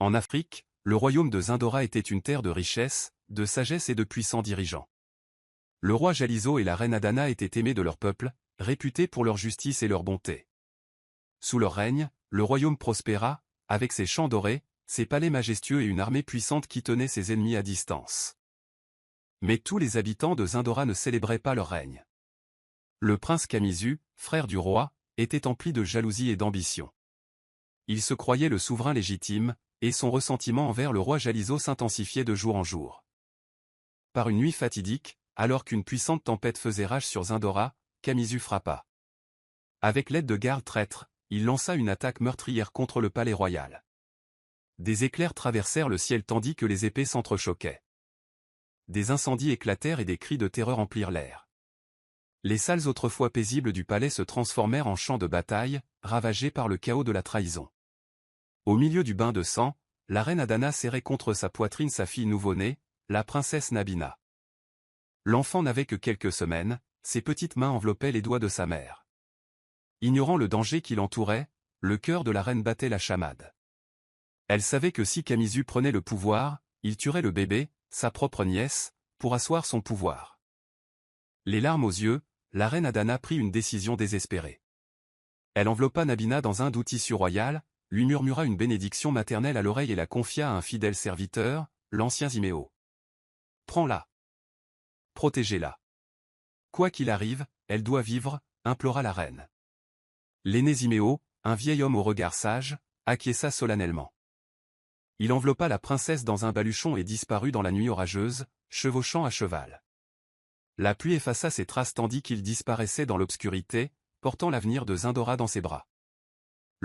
En Afrique, le royaume de Zindora était une terre de richesse, de sagesse et de puissants dirigeants. Le roi Jaliso et la reine Adana étaient aimés de leur peuple, réputés pour leur justice et leur bonté. Sous leur règne, le royaume prospéra, avec ses champs dorés, ses palais majestueux et une armée puissante qui tenait ses ennemis à distance. Mais tous les habitants de Zindora ne célébraient pas leur règne. Le prince Kamisu, frère du roi, était empli de jalousie et d'ambition. Il se croyait le souverain légitime, et son ressentiment envers le roi Jaliso s'intensifiait de jour en jour. Par une nuit fatidique, alors qu'une puissante tempête faisait rage sur Zindora, Kamisu frappa. Avec l'aide de gardes traîtres, il lança une attaque meurtrière contre le palais royal. Des éclairs traversèrent le ciel tandis que les épées s'entrechoquaient. Des incendies éclatèrent et des cris de terreur emplirent l'air. Les salles autrefois paisibles du palais se transformèrent en champs de bataille, ravagés par le chaos de la trahison. Au milieu du bain de sang, la reine Adana serrait contre sa poitrine sa fille nouveau-née, la princesse Nabina. L'enfant n'avait que quelques semaines, ses petites mains enveloppaient les doigts de sa mère. Ignorant le danger qui l'entourait, le cœur de la reine battait la chamade. Elle savait que si Kamisu prenait le pouvoir, il tuerait le bébé, sa propre nièce, pour asseoir son pouvoir. Les larmes aux yeux, la reine Adana prit une décision désespérée. Elle enveloppa Nabina dans un doux tissu royal, lui murmura une bénédiction maternelle à l'oreille et la confia à un fidèle serviteur, l'ancien Ziméo. « Prends-la. Protégez-la. Quoi qu'il arrive, elle doit vivre, » implora la reine. L'aîné Ziméo, un vieil homme au regard sage, acquiesça solennellement. Il enveloppa la princesse dans un baluchon et disparut dans la nuit orageuse, chevauchant à cheval. La pluie effaça ses traces tandis qu'il disparaissait dans l'obscurité, portant l'avenir de Zindora dans ses bras.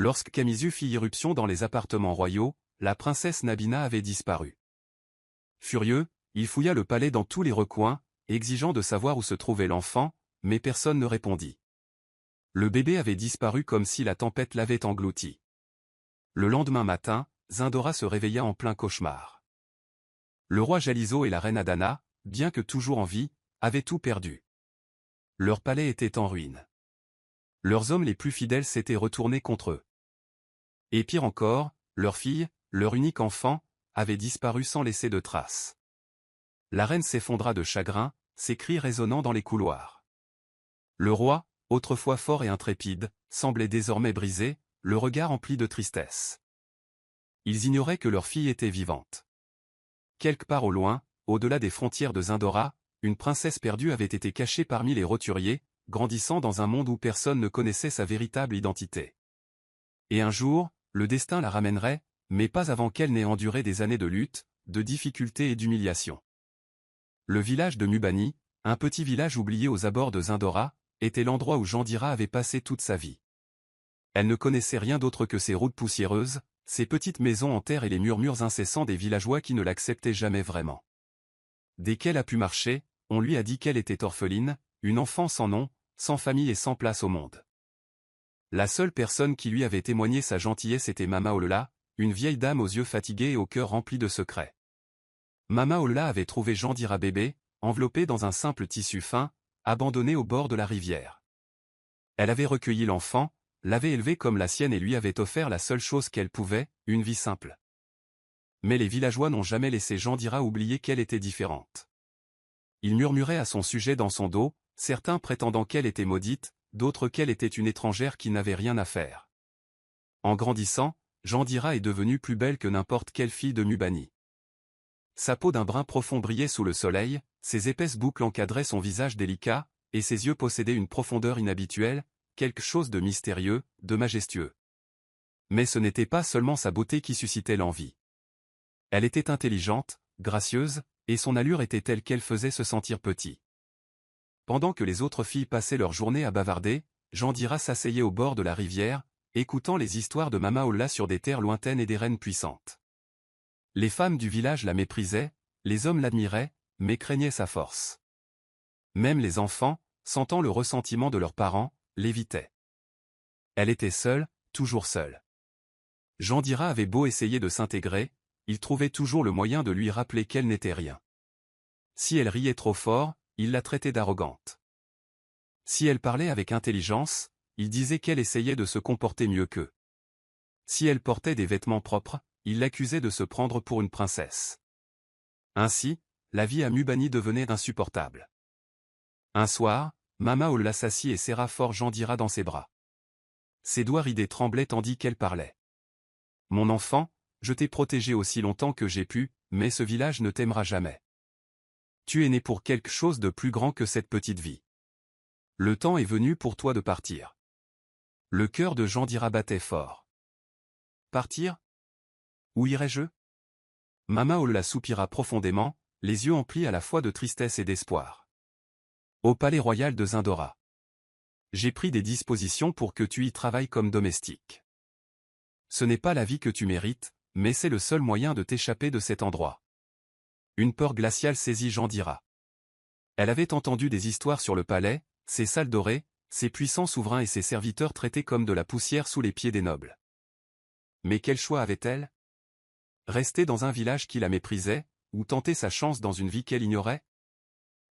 Lorsque Kamisu fit irruption dans les appartements royaux, la princesse Nabina avait disparu. Furieux, il fouilla le palais dans tous les recoins, exigeant de savoir où se trouvait l'enfant, mais personne ne répondit. Le bébé avait disparu comme si la tempête l'avait englouti. Le lendemain matin, Zindora se réveilla en plein cauchemar. Le roi Jaliso et la reine Adana, bien que toujours en vie, avaient tout perdu. Leur palais était en ruine. Leurs hommes les plus fidèles s'étaient retournés contre eux. Et pire encore, leur fille, leur unique enfant, avait disparu sans laisser de traces. La reine s'effondra de chagrin, ses cris résonnant dans les couloirs. Le roi, autrefois fort et intrépide, semblait désormais brisé, le regard empli de tristesse. Ils ignoraient que leur fille était vivante. Quelque part au loin, au-delà des frontières de Zindora, une princesse perdue avait été cachée parmi les roturiers, grandissant dans un monde où personne ne connaissait sa véritable identité. Et un jour, le destin la ramènerait, mais pas avant qu'elle n'ait enduré des années de lutte, de difficultés et d'humiliation. Le village de Mubani, un petit village oublié aux abords de Zindora, était l'endroit où Jandira avait passé toute sa vie. Elle ne connaissait rien d'autre que ces routes poussiéreuses, ces petites maisons en terre et les murmures incessants des villageois qui ne l'acceptaient jamais vraiment. Dès qu'elle a pu marcher, on lui a dit qu'elle était orpheline, une enfant sans nom, sans famille et sans place au monde. La seule personne qui lui avait témoigné sa gentillesse était Mama Olola, une vieille dame aux yeux fatigués et au cœur rempli de secrets. Mama Olola avait trouvé Jandira bébé, enveloppé dans un simple tissu fin, abandonné au bord de la rivière. Elle avait recueilli l'enfant, l'avait élevé comme la sienne et lui avait offert la seule chose qu'elle pouvait, une vie simple. Mais les villageois n'ont jamais laissé Jandira oublier qu'elle était différente. Ils murmuraient à son sujet dans son dos, certains prétendant qu'elle était maudite, d'autres qu'elle était une étrangère qui n'avait rien à faire. En grandissant, Jandira est devenue plus belle que n'importe quelle fille de Mubani. Sa peau d'un brun profond brillait sous le soleil, ses épaisses boucles encadraient son visage délicat, et ses yeux possédaient une profondeur inhabituelle, quelque chose de mystérieux, de majestueux. Mais ce n'était pas seulement sa beauté qui suscitait l'envie. Elle était intelligente, gracieuse, et son allure était telle qu'elle faisait se sentir petit. Pendant que les autres filles passaient leur journée à bavarder, Jandira s'asseyait au bord de la rivière, écoutant les histoires de Mama Olla sur des terres lointaines et des reines puissantes. Les femmes du village la méprisaient, les hommes l'admiraient, mais craignaient sa force. Même les enfants, sentant le ressentiment de leurs parents, l'évitaient. Elle était seule, toujours seule. Jandira avait beau essayer de s'intégrer, il trouvait toujours le moyen de lui rappeler qu'elle n'était rien. Si elle riait trop fort, il la traitait d'arrogante. Si elle parlait avec intelligence, il disait qu'elle essayait de se comporter mieux qu'eux. Si elle portait des vêtements propres, il l'accusait de se prendre pour une princesse. Ainsi, la vie à Mubani devenait insupportable. Un soir, Mama Ol l'assassine et serra fort Jandira dans ses bras. Ses doigts ridés tremblaient tandis qu'elle parlait. « Mon enfant, je t'ai protégé aussi longtemps que j'ai pu, mais ce village ne t'aimera jamais. Tu es né pour quelque chose de plus grand que cette petite vie. Le temps est venu pour toi de partir. » Le cœur de Jandira battait fort. Partir? Où irais-je? Mama Ol la soupira profondément, les yeux emplis à la fois de tristesse et d'espoir. Au palais royal de Zindora. J'ai pris des dispositions pour que tu y travailles comme domestique. Ce n'est pas la vie que tu mérites, mais c'est le seul moyen de t'échapper de cet endroit. Une peur glaciale saisit Jandira. Elle avait entendu des histoires sur le palais, ses salles dorées, ses puissants souverains et ses serviteurs traités comme de la poussière sous les pieds des nobles. Mais quel choix avait-elle? Rester dans un village qui la méprisait, ou tenter sa chance dans une vie qu'elle ignorait?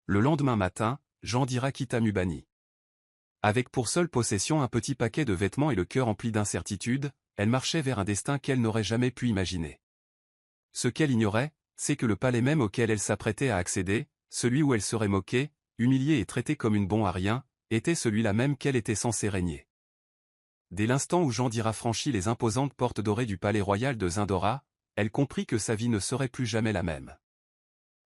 Le lendemain matin, Jandira quitta Mubani. Avec pour seule possession un petit paquet de vêtements et le cœur empli d'incertitude, elle marchait vers un destin qu'elle n'aurait jamais pu imaginer. Ce qu'elle ignorait, c'est que le palais même auquel elle s'apprêtait à accéder, celui où elle serait moquée, humiliée et traitée comme une bon à rien, était celui-là même qu'elle était censée régner. Dès l'instant où Jandira franchit les imposantes portes dorées du palais royal de Zindora, elle comprit que sa vie ne serait plus jamais la même.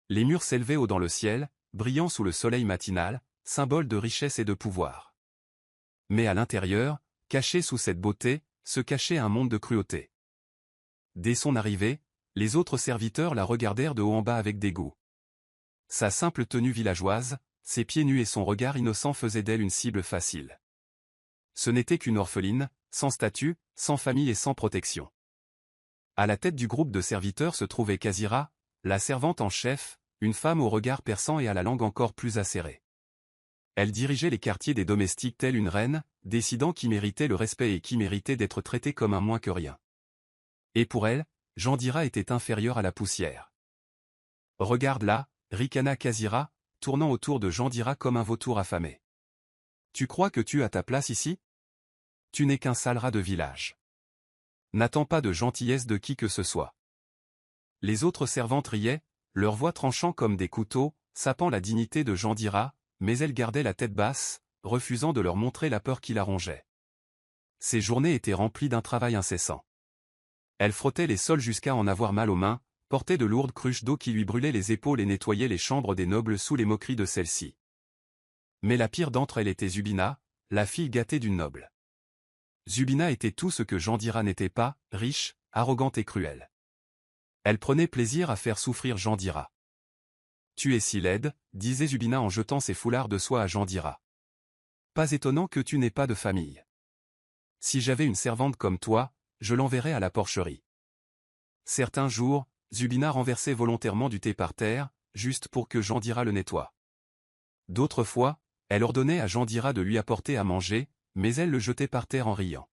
Les murs s'élevaient haut dans le ciel, brillant sous le soleil matinal, symbole de richesse et de pouvoir. Mais à l'intérieur, caché sous cette beauté, se cachait un monde de cruauté. Dès son arrivée, les autres serviteurs la regardèrent de haut en bas avec dégoût. Sa simple tenue villageoise, ses pieds nus et son regard innocent faisaient d'elle une cible facile. Ce n'était qu'une orpheline, sans statut, sans famille et sans protection. À la tête du groupe de serviteurs se trouvait Kazira, la servante en chef, une femme au regard perçant et à la langue encore plus acérée. Elle dirigeait les quartiers des domestiques telle une reine, décidant qui méritait le respect et qui méritait d'être traité comme un moins que rien. Et pour elle, Jandira était inférieure à la poussière. « Regarde là » ricana Kazira, tournant autour de Jandira comme un vautour affamé. « Tu crois que tu as ta place ici? Tu n'es qu'un sale rat de village. N'attends pas de gentillesse de qui que ce soit. » Les autres servantes riaient, leurs voix tranchant comme des couteaux, sapant la dignité de Jandira, mais elle gardait la tête basse, refusant de leur montrer la peur qui la rongeait. Ses journées étaient remplies d'un travail incessant. Elle frottait les sols jusqu'à en avoir mal aux mains, portait de lourdes cruches d'eau qui lui brûlaient les épaules et nettoyait les chambres des nobles sous les moqueries de celles-ci. Mais la pire d'entre elles était Zubina, la fille gâtée d'une noble. Zubina était tout ce que Jandira n'était pas, riche, arrogante et cruelle. Elle prenait plaisir à faire souffrir Jandira. « Tu es si laide » disait Zubina en jetant ses foulards de soie à Jandira. « Pas étonnant que tu n'aies pas de famille. Si j'avais une servante comme toi, je l'enverrais à la porcherie. » Certains jours, Zubina renversait volontairement du thé par terre, juste pour que Jandira le nettoie. D'autres fois, elle ordonnait à Jandira de lui apporter à manger, mais elle le jetait par terre en riant.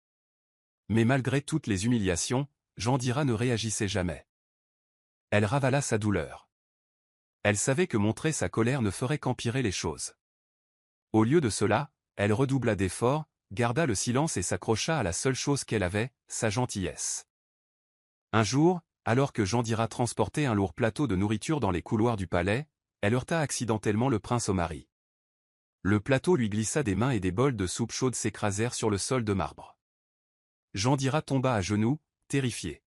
Mais malgré toutes les humiliations, Jandira ne réagissait jamais. Elle ravala sa douleur. Elle savait que montrer sa colère ne ferait qu'empirer les choses. Au lieu de cela, elle redoubla d'efforts, garda le silence et s'accrocha à la seule chose qu'elle avait, sa gentillesse. Un jour, alors que Jandira transportait un lourd plateau de nourriture dans les couloirs du palais, elle heurta accidentellement le prince Omari. Le plateau lui glissa des mains et des bols de soupe chaude s'écrasèrent sur le sol de marbre. Jandira tomba à genoux, terrifiée.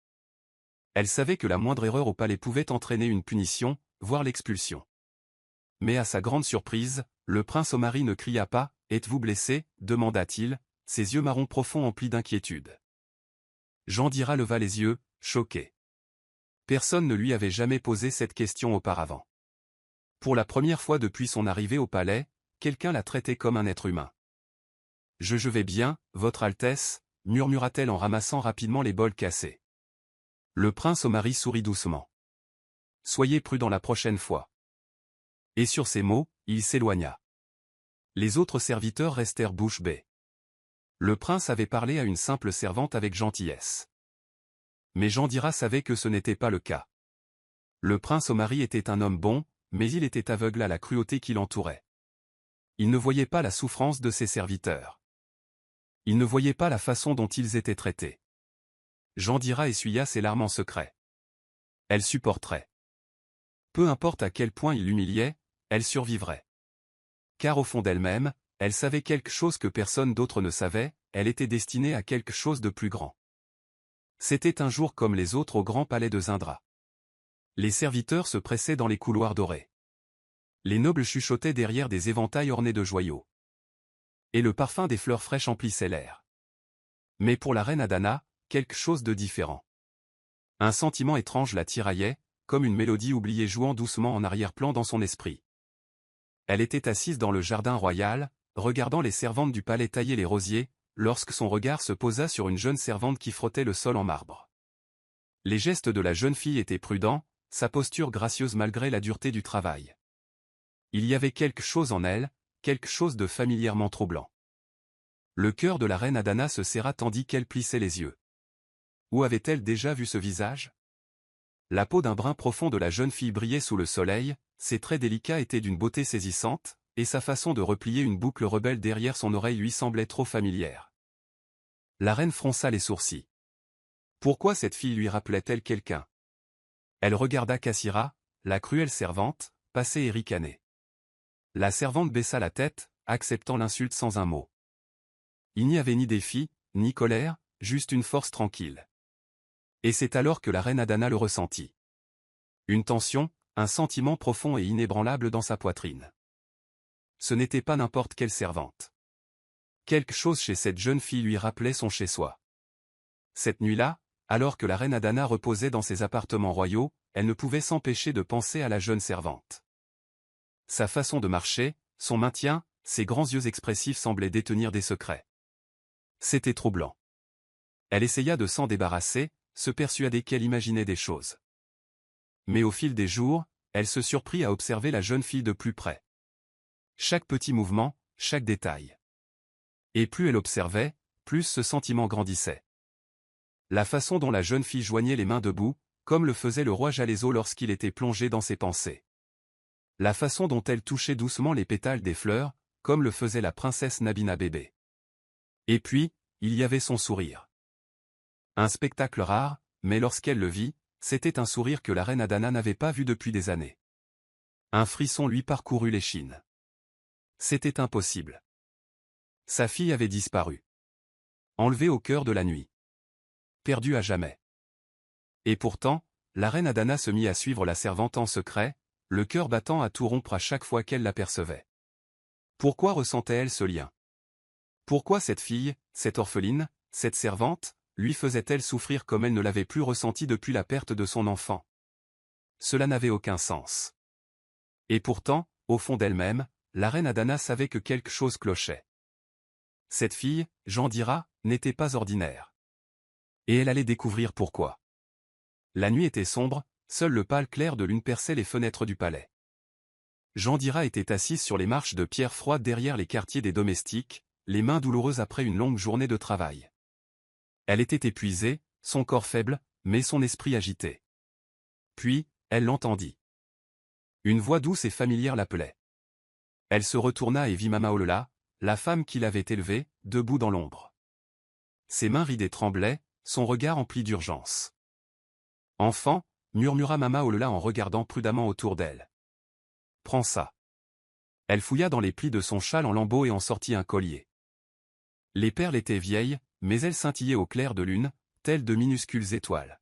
Elle savait que la moindre erreur au palais pouvait entraîner une punition, voire l'expulsion. Mais à sa grande surprise, le prince Omari ne cria pas « Êtes-vous blessé ?» demanda-t-il, ses yeux marrons profonds emplis d'inquiétude. Jandira leva les yeux, choqué. Personne ne lui avait jamais posé cette question auparavant. Pour la première fois depuis son arrivée au palais, quelqu'un la traitait comme un être humain. « Je vais bien, Votre Altesse » murmura-t-elle en ramassant rapidement les bols cassés. Le prince Omari sourit doucement. « Soyez prudent la prochaine fois. » Et sur ces mots, il s'éloigna. Les autres serviteurs restèrent bouche bée. Le prince avait parlé à une simple servante avec gentillesse. Mais Jandira savait que ce n'était pas le cas. Le prince Omari était un homme bon, mais il était aveugle à la cruauté qui l'entourait. Il ne voyait pas la souffrance de ses serviteurs. Il ne voyait pas la façon dont ils étaient traités. Jandira essuya ses larmes en secret. Elle supporterait. Peu importe à quel point il l'humiliait, elle survivrait. Car au fond d'elle-même, elle savait quelque chose que personne d'autre ne savait, elle était destinée à quelque chose de plus grand. C'était un jour comme les autres au grand palais de Zindra. Les serviteurs se pressaient dans les couloirs dorés. Les nobles chuchotaient derrière des éventails ornés de joyaux. Et le parfum des fleurs fraîches emplissait l'air. Mais pour la reine Adana, quelque chose de différent. Un sentiment étrange la tiraillait, comme une mélodie oubliée jouant doucement en arrière-plan dans son esprit. Elle était assise dans le jardin royal, regardant les servantes du palais tailler les rosiers, lorsque son regard se posa sur une jeune servante qui frottait le sol en marbre. Les gestes de la jeune fille étaient prudents, sa posture gracieuse malgré la dureté du travail. Il y avait quelque chose en elle, quelque chose de familièrement troublant. Le cœur de la reine Adana se serra tandis qu'elle plissait les yeux. Où avait-elle déjà vu ce visage? La peau d'un brun profond de la jeune fille brillait sous le soleil, ses traits délicats étaient d'une beauté saisissante, et sa façon de replier une boucle rebelle derrière son oreille lui semblait trop familière. La reine fronça les sourcils. Pourquoi cette fille lui rappelait-elle quelqu'un? Elle regarda Cassira, la cruelle servante, passer et ricaner. La servante baissa la tête, acceptant l'insulte sans un mot. Il n'y avait ni défi, ni colère, juste une force tranquille. Et c'est alors que la reine Adana le ressentit. Une tension, un sentiment profond et inébranlable dans sa poitrine. Ce n'était pas n'importe quelle servante. Quelque chose chez cette jeune fille lui rappelait son chez-soi. Cette nuit-là, alors que la reine Adana reposait dans ses appartements royaux, elle ne pouvait s'empêcher de penser à la jeune servante. Sa façon de marcher, son maintien, ses grands yeux expressifs semblaient détenir des secrets. C'était troublant. Elle essaya de s'en débarrasser, se persuader qu'elle imaginait des choses. Mais au fil des jours, elle se surprit à observer la jeune fille de plus près. Chaque petit mouvement, chaque détail. Et plus elle observait, plus ce sentiment grandissait. La façon dont la jeune fille joignait les mains debout, comme le faisait le roi Jalézo lorsqu'il était plongé dans ses pensées. La façon dont elle touchait doucement les pétales des fleurs, comme le faisait la princesse Nabina bébé. Et puis, il y avait son sourire. Un spectacle rare, mais lorsqu'elle le vit, c'était un sourire que la reine Adana n'avait pas vu depuis des années. Un frisson lui parcourut l'échine. C'était impossible. Sa fille avait disparu. Enlevée au cœur de la nuit. Perdue à jamais. Et pourtant, la reine Adana se mit à suivre la servante en secret, le cœur battant à tout rompre à chaque fois qu'elle l'apercevait. Pourquoi ressentait-elle ce lien? Pourquoi cette fille, cette orpheline, cette servante, lui faisait-elle souffrir comme elle ne l'avait plus ressenti depuis la perte de son enfant? Cela n'avait aucun sens. Et pourtant, au fond d'elle-même, la reine Adana savait que quelque chose clochait. Cette fille, Jandira, n'était pas ordinaire. Et elle allait découvrir pourquoi. La nuit était sombre, seul le pâle clair de lune perçait les fenêtres du palais. Jandira était assise sur les marches de pierre froide derrière les quartiers des domestiques, les mains douloureuses après une longue journée de travail. Elle était épuisée, son corps faible, mais son esprit agité. Puis, elle l'entendit. Une voix douce et familière l'appelait. Elle se retourna et vit Mama Olala, la femme qui l'avait élevée, debout dans l'ombre. Ses mains ridées tremblaient, son regard empli d'urgence. « Enfant » murmura Mama Olala en regardant prudemment autour d'elle. « Prends ça. » Elle fouilla dans les plis de son châle en lambeaux et en sortit un collier. Les perles étaient vieilles, mais elles scintillaient au clair de lune, telles de minuscules étoiles.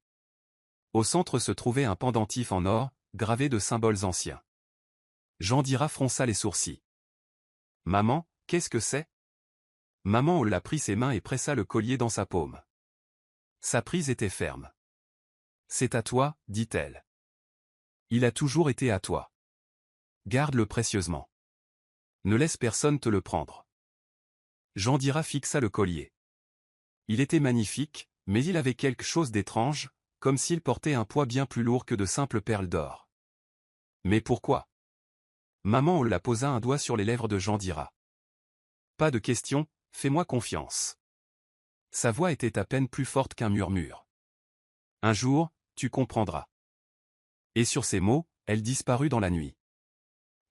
Au centre se trouvait un pendentif en or, gravé de symboles anciens. Jandira fronça les sourcils. « Maman, qu'est-ce que c'est » Maman Olala prit ses mains et pressa le collier dans sa paume. Sa prise était ferme. « C'est à toi, dit-elle. Il a toujours été à toi. Garde-le précieusement. Ne laisse personne te le prendre. » Jandira fixa le collier. Il était magnifique, mais il avait quelque chose d'étrange, comme s'il portait un poids bien plus lourd que de simples perles d'or. Mais pourquoi? Maman Olala posa un doigt sur les lèvres de Jandira. Pas de question, fais-moi confiance. Sa voix était à peine plus forte qu'un murmure. Un jour, tu comprendras. Et sur ces mots, elle disparut dans la nuit.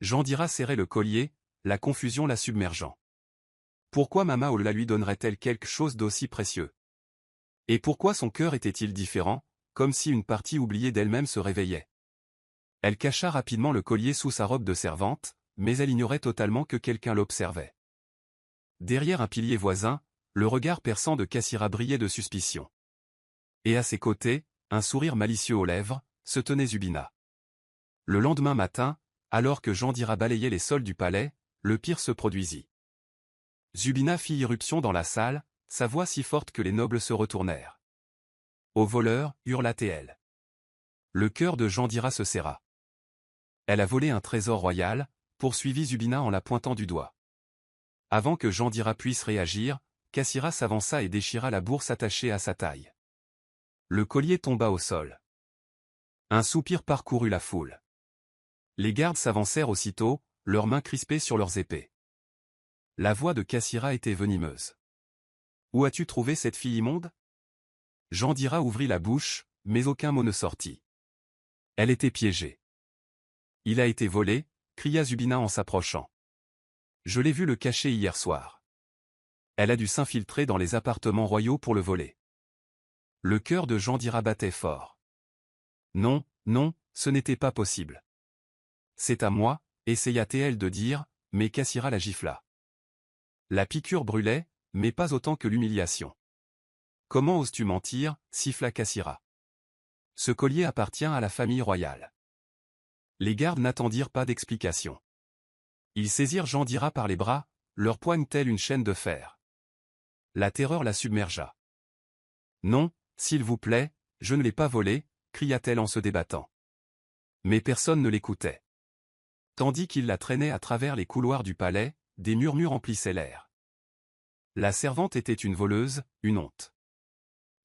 Jandira serrait le collier, la confusion la submergeant. Pourquoi Mama Olala lui donnerait-elle quelque chose d'aussi précieux? Et pourquoi son cœur était-il différent, comme si une partie oubliée d'elle-même se réveillait? Elle cacha rapidement le collier sous sa robe de servante, mais elle ignorait totalement que quelqu'un l'observait. Derrière un pilier voisin, le regard perçant de Cassira brillait de suspicion. Et à ses côtés, un sourire malicieux aux lèvres, se tenait Zubina. Le lendemain matin, alors que Jandira balayait les sols du palais, le pire se produisit. Zubina fit irruption dans la salle, sa voix si forte que les nobles se retournèrent. « Au voleur » hurla-t-elle. Le cœur de Jandira se serra. Elle a volé un trésor royal, poursuivit Zubina en la pointant du doigt. Avant que Jandira puisse réagir, Cassira s'avança et déchira la bourse attachée à sa taille. Le collier tomba au sol. Un soupir parcourut la foule. Les gardes s'avancèrent aussitôt, leurs mains crispées sur leurs épées. La voix de Cassira était venimeuse. « Où as-tu trouvé cette fille immonde » Jandira ouvrit la bouche, mais aucun mot ne sortit. Elle était piégée. « Il a été volé » cria Zubina en s'approchant. « Je l'ai vu le cacher hier soir. Elle a dû s'infiltrer dans les appartements royaux pour le voler. » Le cœur de Jandira battait fort. « Non, non, ce n'était pas possible. »« C'est à moi » essaya-t-elle de dire, mais Cassira la gifla. La piqûre brûlait, mais pas autant que l'humiliation. « Comment oses-tu mentir » siffla Cassira. « Ce collier appartient à la famille royale. » Les gardes n'attendirent pas d'explication. Ils saisirent Jandira par les bras, leur poigne telle une chaîne de fer. La terreur la submergea. « Non, s'il vous plaît, je ne l'ai pas volé » cria-t-elle en se débattant. Mais personne ne l'écoutait. Tandis qu'il la traînait à travers les couloirs du palais, des murmures emplissaient l'air. La servante était une voleuse, une honte.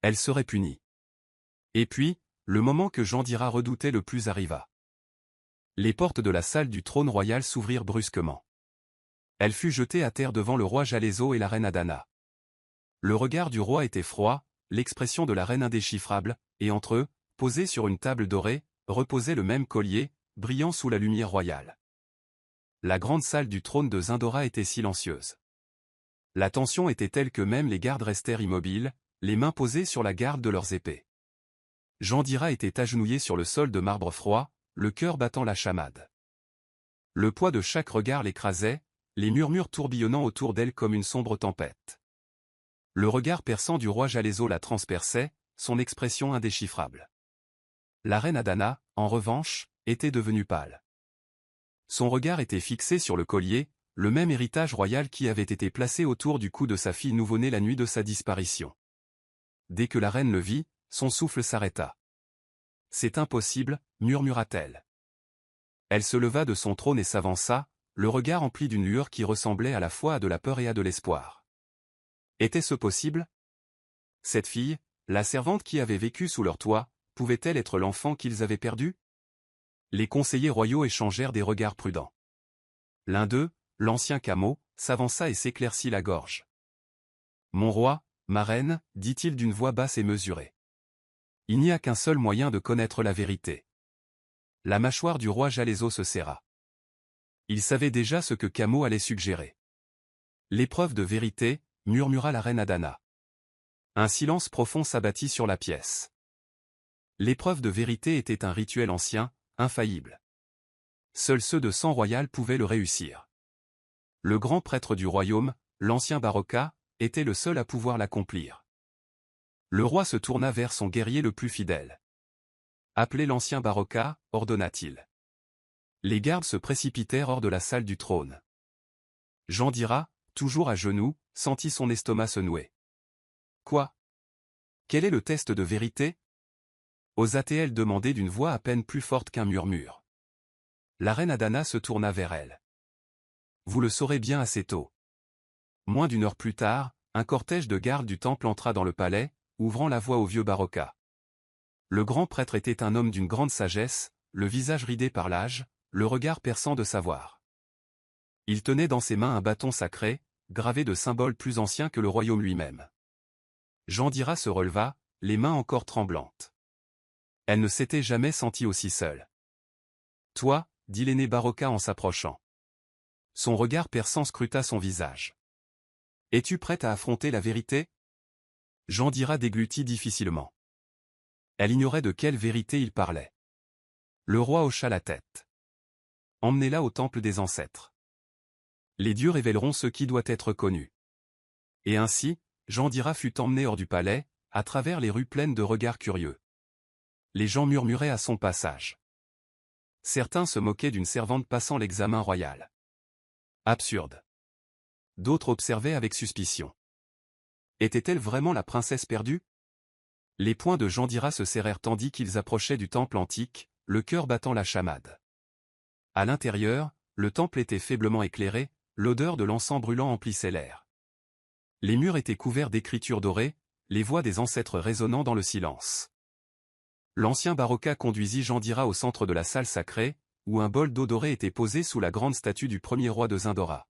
Elle serait punie. Et puis, le moment que Jandira redoutait le plus arriva. Les portes de la salle du trône royal s'ouvrirent brusquement. Elle fut jetée à terre devant le roi Jalezo et la reine Adana. Le regard du roi était froid, l'expression de la reine indéchiffrable, et entre eux, posé sur une table dorée, reposait le même collier, brillant sous la lumière royale. La grande salle du trône de Zindora était silencieuse. La tension était telle que même les gardes restèrent immobiles, les mains posées sur la garde de leurs épées. Jandira était agenouillée sur le sol de marbre froid, le cœur battant la chamade. Le poids de chaque regard l'écrasait, les murmures tourbillonnant autour d'elle comme une sombre tempête. Le regard perçant du roi Jalezo la transperçait, son expression indéchiffrable. La reine Adana, en revanche, était devenue pâle. Son regard était fixé sur le collier, le même héritage royal qui avait été placé autour du cou de sa fille nouveau-née la nuit de sa disparition. Dès que la reine le vit, son souffle s'arrêta. « C'est impossible » murmura-t-elle. Elle se leva de son trône et s'avança, le regard empli d'une lueur qui ressemblait à la fois à de la peur et à de l'espoir. Était-ce possible? Cette fille, la servante qui avait vécu sous leur toit, pouvait-elle être l'enfant qu'ils avaient perdu? Les conseillers royaux échangèrent des regards prudents. L'un d'eux, l'ancien Camo, s'avança et s'éclaircit la gorge. « Mon roi, ma reine, dit-il d'une voix basse et mesurée. Il n'y a qu'un seul moyen de connaître la vérité. » La mâchoire du roi Jalezo se serra. Il savait déjà ce que Camo allait suggérer. « L'épreuve de vérité » murmura la reine Adana. Un silence profond s'abattit sur la pièce. L'épreuve de vérité était un rituel ancien, infaillible. Seuls ceux de sang royal pouvaient le réussir. Le grand prêtre du royaume, l'ancien Barocca, était le seul à pouvoir l'accomplir. Le roi se tourna vers son guerrier le plus fidèle. « Appelez l'ancien Barocca » ordonna-t-il. Les gardes se précipitèrent hors de la salle du trône. Jandira, toujours à genoux, sentit son estomac se nouer. Quoi? Quel est le test de vérité? Osa-t-elle demander d'une voix à peine plus forte qu'un murmure. La reine Adana se tourna vers elle. Vous le saurez bien assez tôt. Moins d'une heure plus tard, un cortège de gardes du temple entra dans le palais, ouvrant la voie au vieux Barocca. Le grand prêtre était un homme d'une grande sagesse, le visage ridé par l'âge, le regard perçant de savoir. Il tenait dans ses mains un bâton sacré, gravé de symboles plus anciens que le royaume lui-même. Jandira se releva, les mains encore tremblantes. Elle ne s'était jamais sentie aussi seule. « Toi » dit l'aîné Barocca en s'approchant. Son regard perçant scruta son visage. « Es-tu prête à affronter la vérité » Jandira déglutit difficilement. Elle ignorait de quelle vérité il parlait. Le roi hocha la tête. Emmenez-la au temple des ancêtres. Les dieux révéleront ce qui doit être connu. Et ainsi, Jandira fut emmenée hors du palais, à travers les rues pleines de regards curieux. Les gens murmuraient à son passage. Certains se moquaient d'une servante passant l'examen royal. Absurde. D'autres observaient avec suspicion. Était-elle vraiment la princesse perdue? Les poings de Jandira se serrèrent tandis qu'ils approchaient du temple antique, le cœur battant la chamade. À l'intérieur, le temple était faiblement éclairé, l'odeur de l'encens brûlant emplissait l'air. Les murs étaient couverts d'écritures dorées, les voix des ancêtres résonnant dans le silence. L'ancien Baroka conduisit Jandira au centre de la salle sacrée, où un bol d'eau dorée était posé sous la grande statue du premier roi de Zindora.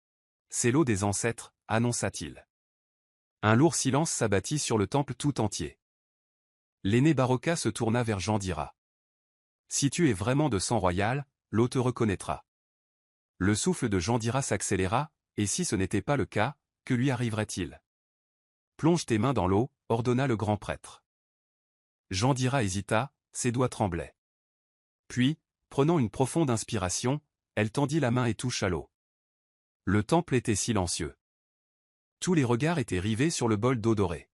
« C'est l'eau des ancêtres », annonça-t-il. Un lourd silence s'abattit sur le temple tout entier. L'aîné Baroka se tourna vers Jandira. « Si tu es vraiment de sang royal, l'eau te reconnaîtra. » Le souffle de Jandira s'accéléra, et si ce n'était pas le cas, que lui arriverait-il? « Plonge tes mains dans l'eau, ordonna le grand prêtre. Jandira hésita, ses doigts tremblaient. Puis, prenant une profonde inspiration, elle tendit la main et toucha l'eau. Le temple était silencieux. Tous les regards étaient rivés sur le bol d'eau dorée.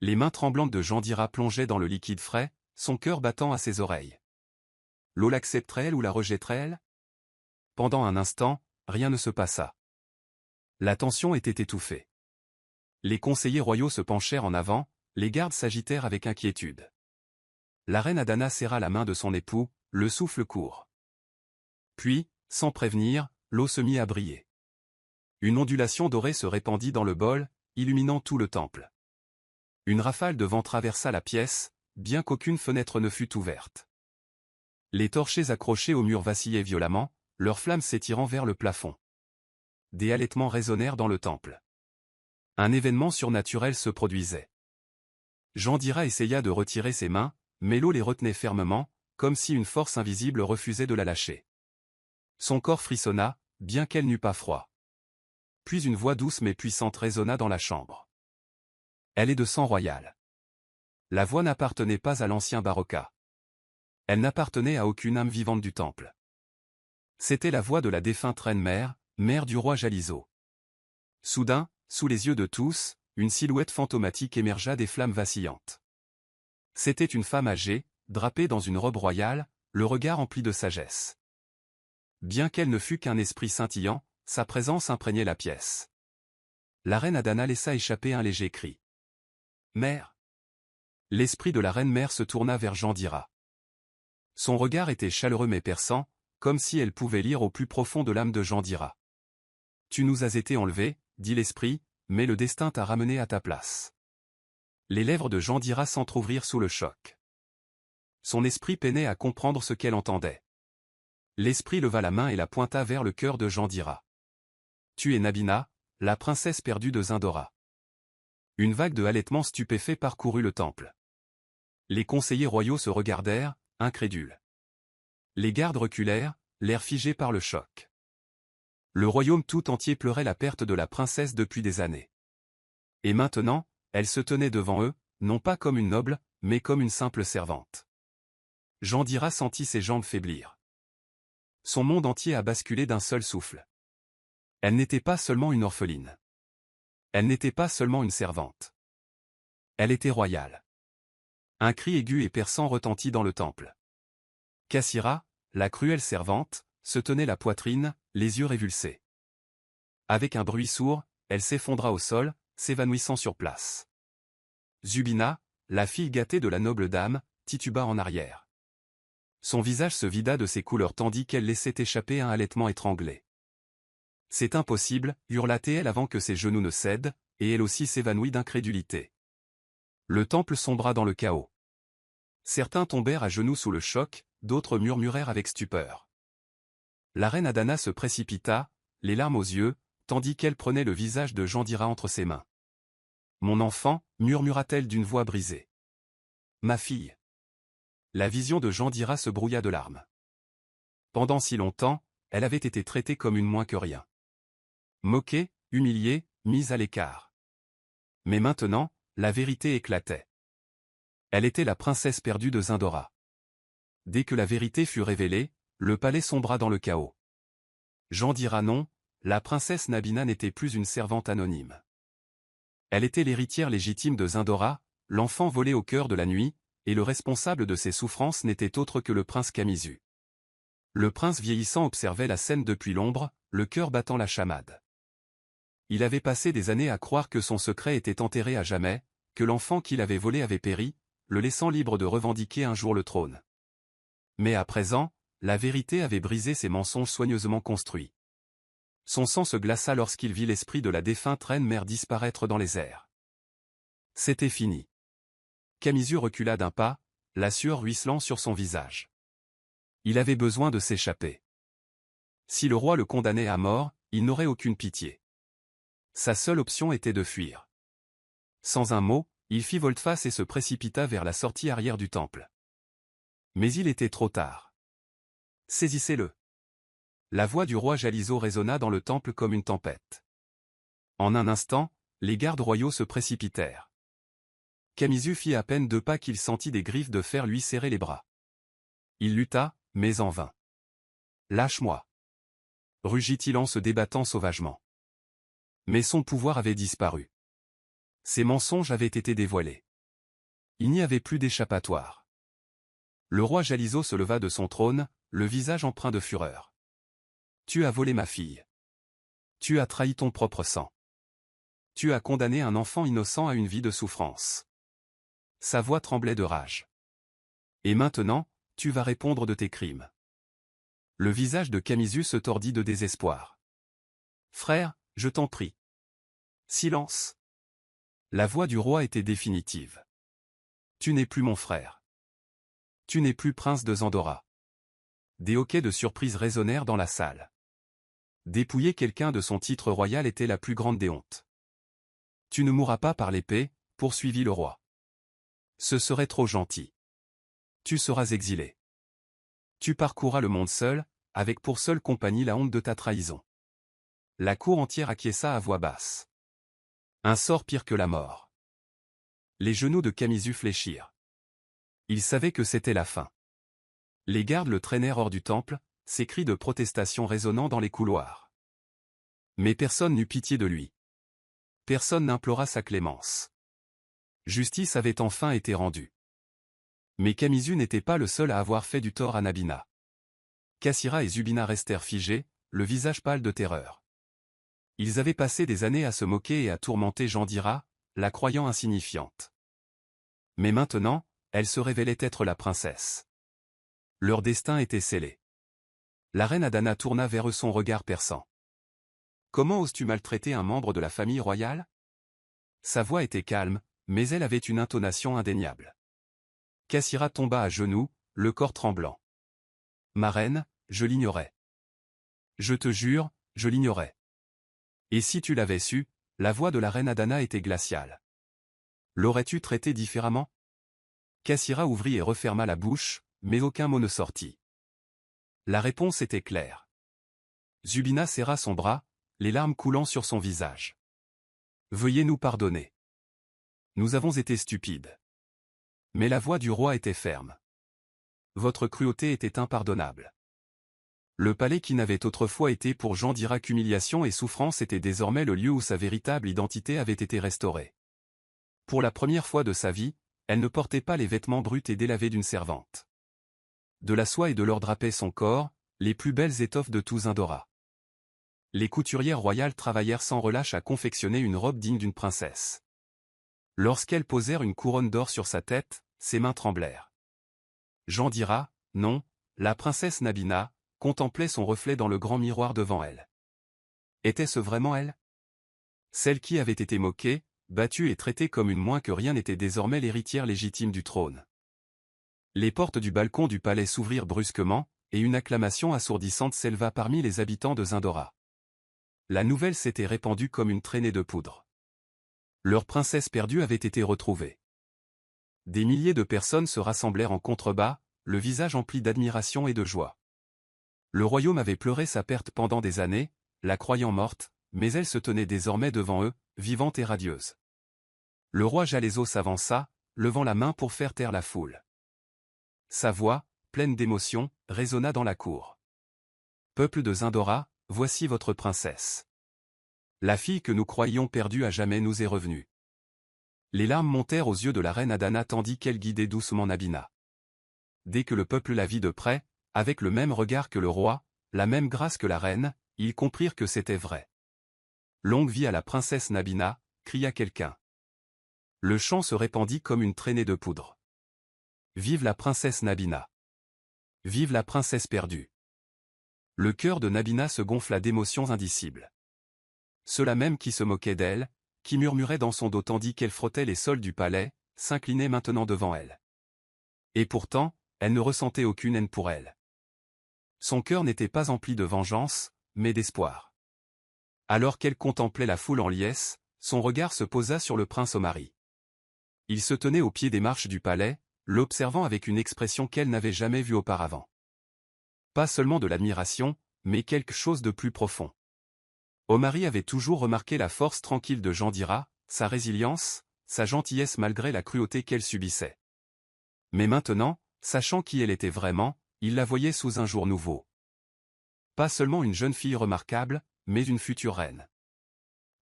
Les mains tremblantes de Jandira plongeaient dans le liquide frais, son cœur battant à ses oreilles. L'eau l'accepterait-elle ou la rejetterait-elle? Pendant un instant, rien ne se passa. La tension était étouffée. Les conseillers royaux se penchèrent en avant, les gardes s'agitèrent avec inquiétude. La reine Adana serra la main de son époux, le souffle court. Puis, sans prévenir, l'eau se mit à briller. Une ondulation dorée se répandit dans le bol, illuminant tout le temple. Une rafale de vent traversa la pièce, bien qu'aucune fenêtre ne fût ouverte. Les torchers accrochés au mur vacillaient violemment, leurs flammes s'étirant vers le plafond. Des halètements résonnèrent dans le temple. Un événement surnaturel se produisait. Jandira essaya de retirer ses mains, mais l'eau les retenait fermement, comme si une force invisible refusait de la lâcher. Son corps frissonna, bien qu'elle n'eût pas froid. Puis une voix douce mais puissante résonna dans la chambre. Elle est de sang royal. La voix n'appartenait pas à l'ancien Baroka. Elle n'appartenait à aucune âme vivante du temple. C'était la voix de la défunte reine-mère, mère du roi Jalizo. Soudain, sous les yeux de tous, une silhouette fantomatique émergea des flammes vacillantes. C'était une femme âgée, drapée dans une robe royale, le regard empli de sagesse. Bien qu'elle ne fût qu'un esprit scintillant, sa présence imprégnait la pièce. La reine Adana laissa échapper un léger cri. « Mère !» L'esprit de la reine-mère se tourna vers Jandira. Son regard était chaleureux mais perçant, comme si elle pouvait lire au plus profond de l'âme de Jandira. « Tu nous as été enlevés, dit l'esprit, mais le destin t'a ramené à ta place. » Les lèvres de Jandira s'entr'ouvrirent sous le choc. Son esprit peinait à comprendre ce qu'elle entendait. L'esprit leva la main et la pointa vers le cœur de Jandira. « Tu es Nabina, la princesse perdue de Zindora. » Une vague de halètements stupéfaits parcourut le temple. Les conseillers royaux se regardèrent, incrédules. Les gardes reculèrent, l'air figé par le choc. Le royaume tout entier pleurait la perte de la princesse depuis des années. Et maintenant, elle se tenait devant eux, non pas comme une noble, mais comme une simple servante. Jandira sentit ses jambes faiblir. Son monde entier a basculé d'un seul souffle. Elle n'était pas seulement une orpheline. Elle n'était pas seulement une servante. Elle était royale. Un cri aigu et perçant retentit dans le temple. Cassira, la cruelle servante, se tenait la poitrine, les yeux révulsés. Avec un bruit sourd, elle s'effondra au sol, s'évanouissant sur place. Zubina, la fille gâtée de la noble dame, tituba en arrière. Son visage se vida de ses couleurs tandis qu'elle laissait échapper un halètement étranglé. « C'est impossible, hurla-t-elle avant que ses genoux ne cèdent, et elle aussi s'évanouit d'incrédulité. Le temple sombra dans le chaos. Certains tombèrent à genoux sous le choc, d'autres murmurèrent avec stupeur. La reine Adana se précipita, les larmes aux yeux, tandis qu'elle prenait le visage de Jandira entre ses mains. « Mon enfant, murmura-t-elle d'une voix brisée. Ma fille. » La vision de Jandira se brouilla de larmes. Pendant si longtemps, elle avait été traitée comme une moins que rien. Moquée, humiliée, mise à l'écart. Mais maintenant, la vérité éclatait. Elle était la princesse perdue de Zindora. Dès que la vérité fut révélée, le palais sombra dans le chaos. Jean dira non, la princesse Nabina n'était plus une servante anonyme. Elle était l'héritière légitime de Zindora, l'enfant volé au cœur de la nuit, et le responsable de ses souffrances n'était autre que le prince Camisu. Le prince vieillissant observait la scène depuis l'ombre, le cœur battant la chamade. Il avait passé des années à croire que son secret était enterré à jamais, que l'enfant qu'il avait volé avait péri, le laissant libre de revendiquer un jour le trône. Mais à présent, la vérité avait brisé ses mensonges soigneusement construits. Son sang se glaça lorsqu'il vit l'esprit de la défunte reine-mère disparaître dans les airs. C'était fini. Camisu recula d'un pas, la sueur ruisselant sur son visage. Il avait besoin de s'échapper. Si le roi le condamnait à mort, il n'aurait aucune pitié. Sa seule option était de fuir. Sans un mot, il fit volte-face et se précipita vers la sortie arrière du temple. Mais il était trop tard. Saisissez-le. La voix du roi Jalizo résonna dans le temple comme une tempête. En un instant, les gardes royaux se précipitèrent. Camisu fit à peine 2 pas qu'il sentit des griffes de fer lui serrer les bras. Il lutta, mais en vain. « Lâche-moi » rugit-il en se débattant sauvagement. Mais son pouvoir avait disparu. Ses mensonges avaient été dévoilés. Il n'y avait plus d'échappatoire. Le roi Jalizo se leva de son trône, le visage empreint de fureur. « Tu as volé ma fille. Tu as trahi ton propre sang. Tu as condamné un enfant innocent à une vie de souffrance. » Sa voix tremblait de rage. « Et maintenant, tu vas répondre de tes crimes. » Le visage de Camisu se tordit de désespoir. « Frère, je t'en prie. » Silence. La voix du roi était définitive. « Tu n'es plus mon frère. Tu n'es plus prince de Zandora. » Des hoquets de surprise résonnèrent dans la salle. Dépouiller quelqu'un de son titre royal était la plus grande des hontes. « Tu ne mourras pas par l'épée, » poursuivit le roi. « Ce serait trop gentil. Tu seras exilé. Tu parcourras le monde seul, avec pour seule compagnie la honte de ta trahison. » La cour entière acquiesça à voix basse. Un sort pire que la mort. Les genoux de Camisu fléchirent. Il savait que c'était la fin. Les gardes le traînèrent hors du temple, ses cris de protestation résonnant dans les couloirs. Mais personne n'eut pitié de lui. Personne n'implora sa clémence. Justice avait enfin été rendue. Mais Camisu n'était pas le seul à avoir fait du tort à Nabina. Cassira et Zubina restèrent figés, le visage pâle de terreur. Ils avaient passé des années à se moquer et à tourmenter Jandira, la croyant insignifiante. Mais maintenant, elle se révélait être la princesse. Leur destin était scellé. La reine Adana tourna vers eux son regard perçant. « Comment oses-tu maltraiter un membre de la famille royale ?» Sa voix était calme, mais elle avait une intonation indéniable. Cassira tomba à genoux, le corps tremblant. « Ma reine, je l'ignorais. Je te jure, je l'ignorais. Et si tu l'avais su, la voix de la reine Adana était glaciale. L'aurais-tu traité différemment ?» Cassira ouvrit et referma la bouche, mais aucun mot ne sortit. La réponse était claire. Zubina serra son bras, les larmes coulant sur son visage. « Veuillez nous pardonner. Nous avons été stupides. » Mais la voix du roi était ferme. Votre cruauté était impardonnable. Le palais qui n'avait autrefois été pour Jandira qu'humiliation et souffrance était désormais le lieu où sa véritable identité avait été restaurée. Pour la première fois de sa vie, elle ne portait pas les vêtements bruts et délavés d'une servante. De la soie et de l'or drapaient son corps, les plus belles étoffes de tout Zindora. Les couturières royales travaillèrent sans relâche à confectionner une robe digne d'une princesse. Lorsqu'elles posèrent une couronne d'or sur sa tête, ses mains tremblèrent. Jandira, non, la princesse Nabina, contemplait son reflet dans le grand miroir devant elle. Était-ce vraiment elle? Celle qui avait été moquée, battue et traitée comme une moins que rien était désormais l'héritière légitime du trône. Les portes du balcon du palais s'ouvrirent brusquement, et une acclamation assourdissante s'éleva parmi les habitants de Zindora. La nouvelle s'était répandue comme une traînée de poudre. Leur princesse perdue avait été retrouvée. Des milliers de personnes se rassemblèrent en contrebas, le visage empli d'admiration et de joie. Le royaume avait pleuré sa perte pendant des années, la croyant morte, mais elle se tenait désormais devant eux, vivante et radieuse. Le roi Jalezo s'avança, levant la main pour faire taire la foule. Sa voix, pleine d'émotion, résonna dans la cour. Peuple de Zindora, voici votre princesse. La fille que nous croyions perdue à jamais nous est revenue. Les larmes montèrent aux yeux de la reine Adana tandis qu'elle guidait doucement Nabina. Dès que le peuple la vit de près, avec le même regard que le roi, la même grâce que la reine, ils comprirent que c'était vrai. Longue vie à la princesse Nabina, cria quelqu'un. Le chant se répandit comme une traînée de poudre. Vive la princesse Nabina. Vive la princesse perdue. Le cœur de Nabina se gonfla d'émotions indicibles. Ceux-là même qui se moquaient d'elle, qui murmuraient dans son dos tandis qu'elle frottait les sols du palais, s'inclinaient maintenant devant elle. Et pourtant, elle ne ressentait aucune haine pour elle. Son cœur n'était pas empli de vengeance, mais d'espoir. Alors qu'elle contemplait la foule en liesse, son regard se posa sur le prince Omari. Il se tenait au pied des marches du palais, l'observant avec une expression qu'elle n'avait jamais vue auparavant. Pas seulement de l'admiration, mais quelque chose de plus profond. Omari avait toujours remarqué la force tranquille de Jandira, sa résilience, sa gentillesse malgré la cruauté qu'elle subissait. Mais maintenant, sachant qui elle était vraiment, il la voyait sous un jour nouveau. Pas seulement une jeune fille remarquable, mais une future reine.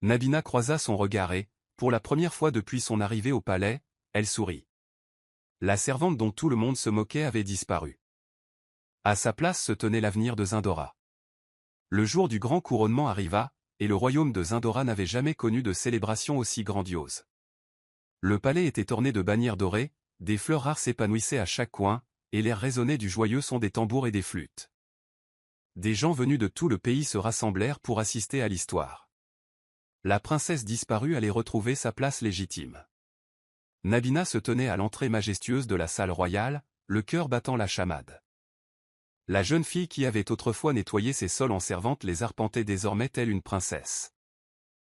Nabina croisa son regard et, pour la première fois depuis son arrivée au palais, elle sourit. La servante dont tout le monde se moquait avait disparu. À sa place se tenait l'avenir de Zindora. Le jour du grand couronnement arriva, et le royaume de Zindora n'avait jamais connu de célébration aussi grandiose. Le palais était orné de bannières dorées, des fleurs rares s'épanouissaient à chaque coin, et l'air résonnait du joyeux son des tambours et des flûtes. Des gens venus de tout le pays se rassemblèrent pour assister à l'histoire. La princesse disparue allait retrouver sa place légitime. Nabina se tenait à l'entrée majestueuse de la salle royale, le cœur battant la chamade. La jeune fille qui avait autrefois nettoyé ses sols en servante les arpentait désormais telle une princesse.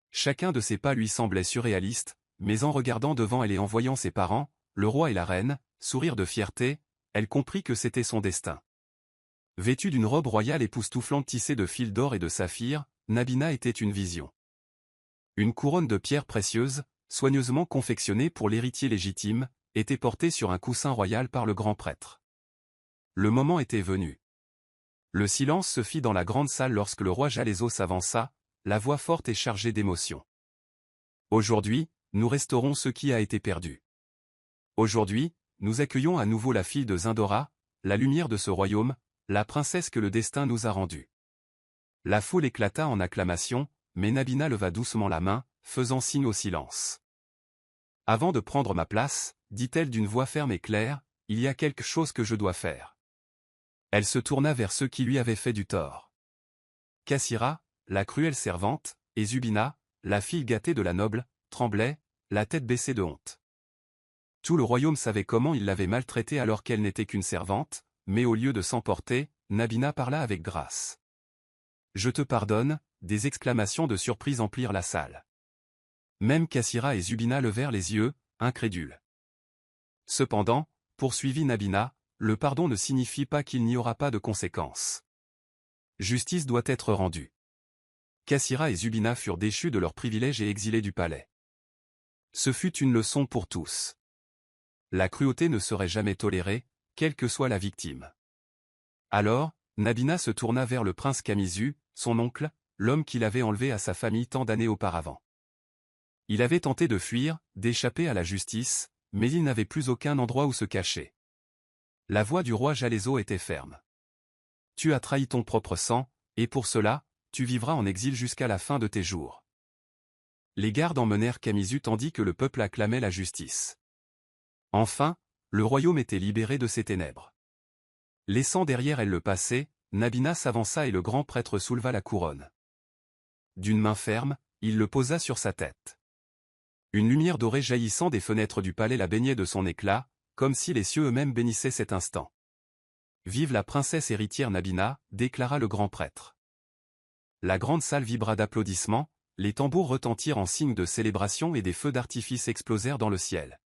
Chacun de ses pas lui semblait surréaliste, mais en regardant devant elle et en voyant ses parents, le roi et la reine, sourire de fierté, elle comprit que c'était son destin. Vêtue d'une robe royale époustouflante tissée de fils d'or et de saphir, Nabina était une vision. Une couronne de pierres précieuses, soigneusement confectionnée pour l'héritier légitime, était portée sur un coussin royal par le grand prêtre. Le moment était venu. Le silence se fit dans la grande salle lorsque le roi Jalezo s'avança, la voix forte et chargée d'émotion. Aujourd'hui, nous restaurons ce qui a été perdu. Aujourd'hui, nous accueillons à nouveau la fille de Zindora, la lumière de ce royaume, la princesse que le destin nous a rendue. La foule éclata en acclamations, mais Nabina leva doucement la main, faisant signe au silence. Avant de prendre ma place, dit-elle d'une voix ferme et claire, il y a quelque chose que je dois faire. Elle se tourna vers ceux qui lui avaient fait du tort. Cassira, la cruelle servante, et Zubina, la fille gâtée de la noble, tremblaient, la tête baissée de honte. Tout le royaume savait comment il l'avait maltraitée alors qu'elle n'était qu'une servante, mais au lieu de s'emporter, Nabina parla avec grâce. « Je te pardonne », des exclamations de surprise emplirent la salle. Même Cassira et Zubina levèrent les yeux, incrédules. Cependant, poursuivit Nabina, le pardon ne signifie pas qu'il n'y aura pas de conséquences. Justice doit être rendue. Cassira et Zubina furent déchus de leurs privilèges et exilés du palais. Ce fut une leçon pour tous. La cruauté ne serait jamais tolérée, quelle que soit la victime. Alors, Nabina se tourna vers le prince Kamizu, son oncle, l'homme qu'il avait enlevé à sa famille tant d'années auparavant. Il avait tenté de fuir, d'échapper à la justice, mais il n'avait plus aucun endroit où se cacher. La voix du roi Jalezo était ferme. Tu as trahi ton propre sang, et pour cela, tu vivras en exil jusqu'à la fin de tes jours. Les gardes emmenèrent Kamizu tandis que le peuple acclamait la justice. Enfin, le royaume était libéré de ses ténèbres. Laissant derrière elle le passé, Nabina s'avança et le grand prêtre souleva la couronne. D'une main ferme, il le posa sur sa tête. Une lumière dorée jaillissant des fenêtres du palais la baignait de son éclat, comme si les cieux eux-mêmes bénissaient cet instant. « Vive la princesse héritière Nabina », déclara le grand prêtre. La grande salle vibra d'applaudissements, les tambours retentirent en signe de célébration et des feux d'artifice explosèrent dans le ciel.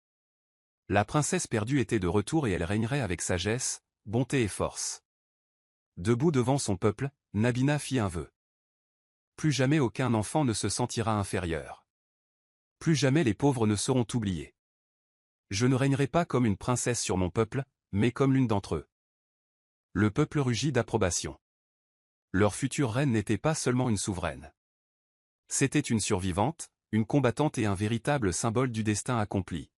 La princesse perdue était de retour et elle régnerait avec sagesse, bonté et force. Debout devant son peuple, Nabina fit un vœu. Plus jamais aucun enfant ne se sentira inférieur. Plus jamais les pauvres ne seront oubliés. Je ne régnerai pas comme une princesse sur mon peuple, mais comme l'une d'entre eux. Le peuple rugit d'approbation. Leur future reine n'était pas seulement une souveraine. C'était une survivante, une combattante et un véritable symbole du destin accompli.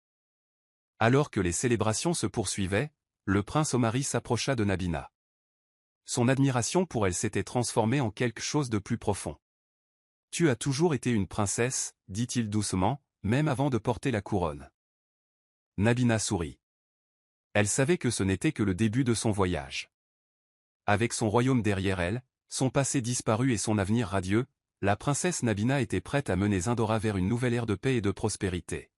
Alors que les célébrations se poursuivaient, le prince Omari s'approcha de Nabina. Son admiration pour elle s'était transformée en quelque chose de plus profond. « Tu as toujours été une princesse, dit-il doucement, même avant de porter la couronne. » Nabina sourit. Elle savait que ce n'était que le début de son voyage. Avec son royaume derrière elle, son passé disparu et son avenir radieux, la princesse Nabina était prête à mener Zindora vers une nouvelle ère de paix et de prospérité.